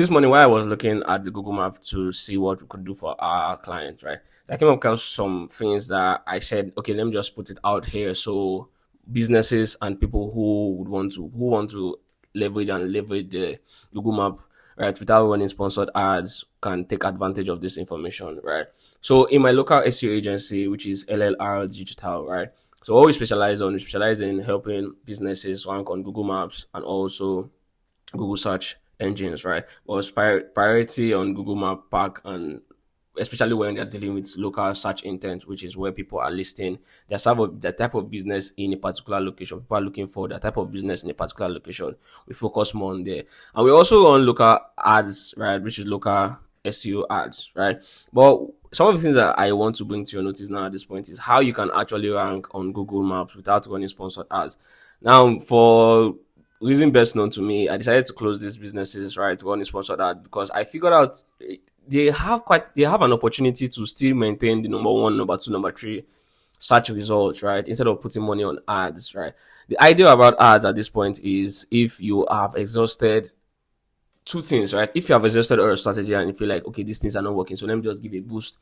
This morning, while I was looking at the Google map to see what we could do for our clients, right, I came across some things that I said, okay, let me just put it out here so businesses and people who want to leverage the Google map, right, without running sponsored ads can take advantage of this information, right? So in my local SEO agency, which is LLR Digital, right? So what we specialize in helping businesses rank on Google Maps and also Google search engines, right? Was priority on Google Map Pack, and especially when they're dealing with local search intent, which is where people are listing the type of business in a particular location. People are looking for that type of business in a particular location. We focus more on there. And we also run local ads, right? Which is local SEO ads, right? But some of the things that I want to bring to your notice now at this point is how you can actually rank on Google Maps without running sponsored ads. Now, for reason best known to me, I decided to close these businesses, right, to run a sponsored ad because I figured out they have an opportunity to still maintain the number one, number two, number three search results, right? Instead of putting money on ads, right? The idea about ads at this point is if you have exhausted two things, right? If you have exhausted your strategy and you feel like, okay, these things are not working, so let me just give a boost.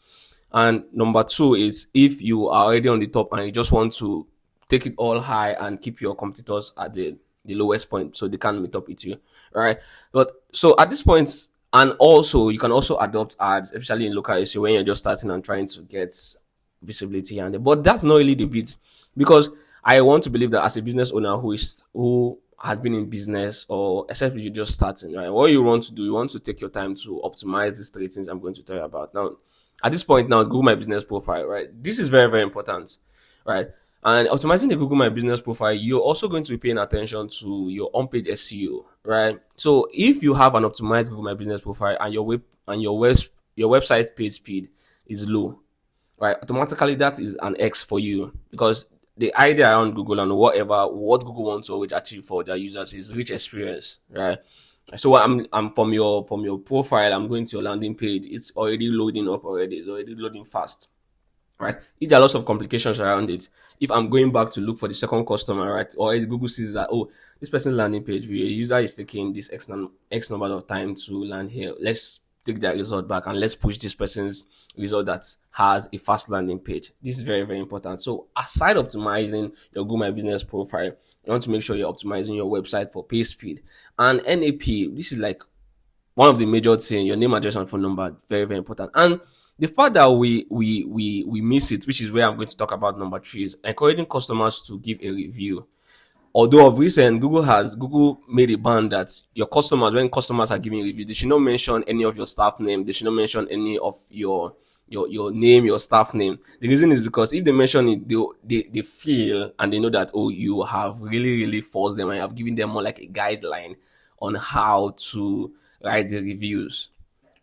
And number two is if you are already on the top and you just want to take it all high and keep your competitors at the lowest point so they can't meet up with you, right? But so at this point, and also you can also adopt ads, especially in local SEO when you're just starting and trying to get visibility, and but that's not really the bit, because I want to believe that as a business owner who has been in business, or except you're just starting, right? What you want to do, you want to take your time to optimize these three things I'm going to tell you about now. At this point now, Google My Business Profile, right? This is very, very important, right? And optimizing the Google My Business Profile, you're also going to be paying attention to your on-page SEO, right? So if you have an optimized Google My Business Profile and your website page speed is low, right? Automatically that is an X for you, because the idea around Google and what Google wants to always achieve for their users is rich experience, right? So I'm from your profile, I'm going to your landing page. It's already loading up already. It's already loading fast, right? If there are lots of complications around it, if I'm going back to look for the second customer, right, or if Google sees that, oh, this person landing page view, a user is taking this X number of time to land here, let's take that result back and let's push this person's result that has a fast landing page. This is very, very important. So aside optimizing your Google My Business Profile, you want to make sure you're optimizing your website for page speed and NAP. This is like one of the major things. Your name, address, and phone number, very, very important. And the fact that we miss it, which is where I'm going to talk about number three, is encouraging customers to give a review. Although of recent, Google made a ban that when customers are giving a review, they should not mention any of your staff name. They should not mention any of your name, your staff name. The reason is because if they mention it, they feel and they know that, oh, you have really, really forced them and you have given them more like a guideline on how to write the reviews.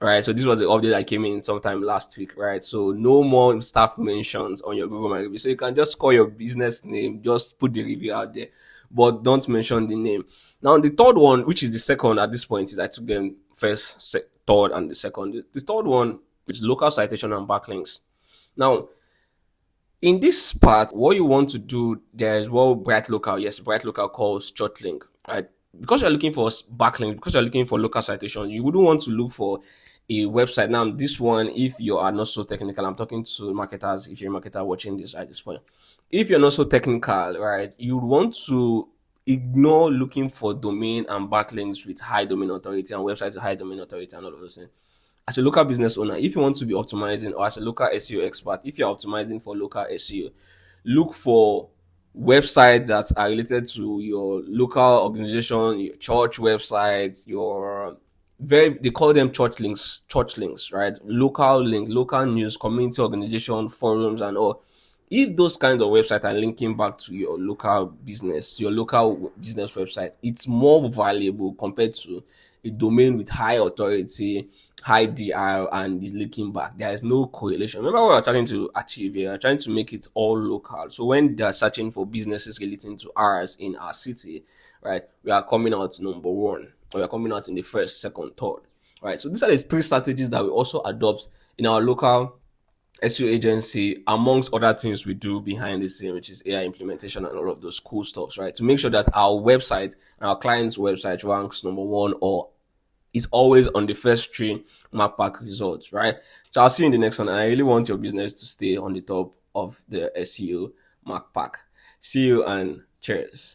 Right, so this was the update that came in sometime last week, right? So no more staff mentions on your Google My Review. So you can just call your business name, just put the review out there, but don't mention the name. Now the third one, which is the second at this point, is I took them first, third, and the second. The third one is local citation and backlinks. Now, in this part, what you want to do, there's what Bright Local calls short link, right? Because you're looking for backlinks, because you're looking for local citation, you wouldn't want to look for a website. Now, this one, if you are not so technical, I'm talking to marketers, if you're a marketer watching this at this point, if you're not so technical, right, you would want to ignore looking for domain and backlinks with high domain authority and websites with high domain authority and all of those things. As a local business owner, if you want to be optimizing, or as a local SEO expert, if you're optimizing for local SEO, look for websites that are related to your local organization, your church websites, they call them church links, right? Local link, local news, community organization, forums, and all. If those kinds of websites are linking back to your local business website, it's more valuable compared to a domain with high authority, high DR, and is linking back. There is no correlation. Remember what we're trying to achieve here? We're trying to make it all local. So when they're searching for businesses relating to ours in our city, right, we are coming out number one, or we are coming out in the first, second, third, right? So these are the three strategies that we also adopt in our local SEO agency, amongst other things we do behind the scene, which is AI implementation and all of those cool stuff, right? To make sure that our website and our client's website ranks number one, or is always on the first three mark pack results, right? So I'll see you in the next one. And I really want your business to stay on the top of the SEO mark pack. See you and cheers.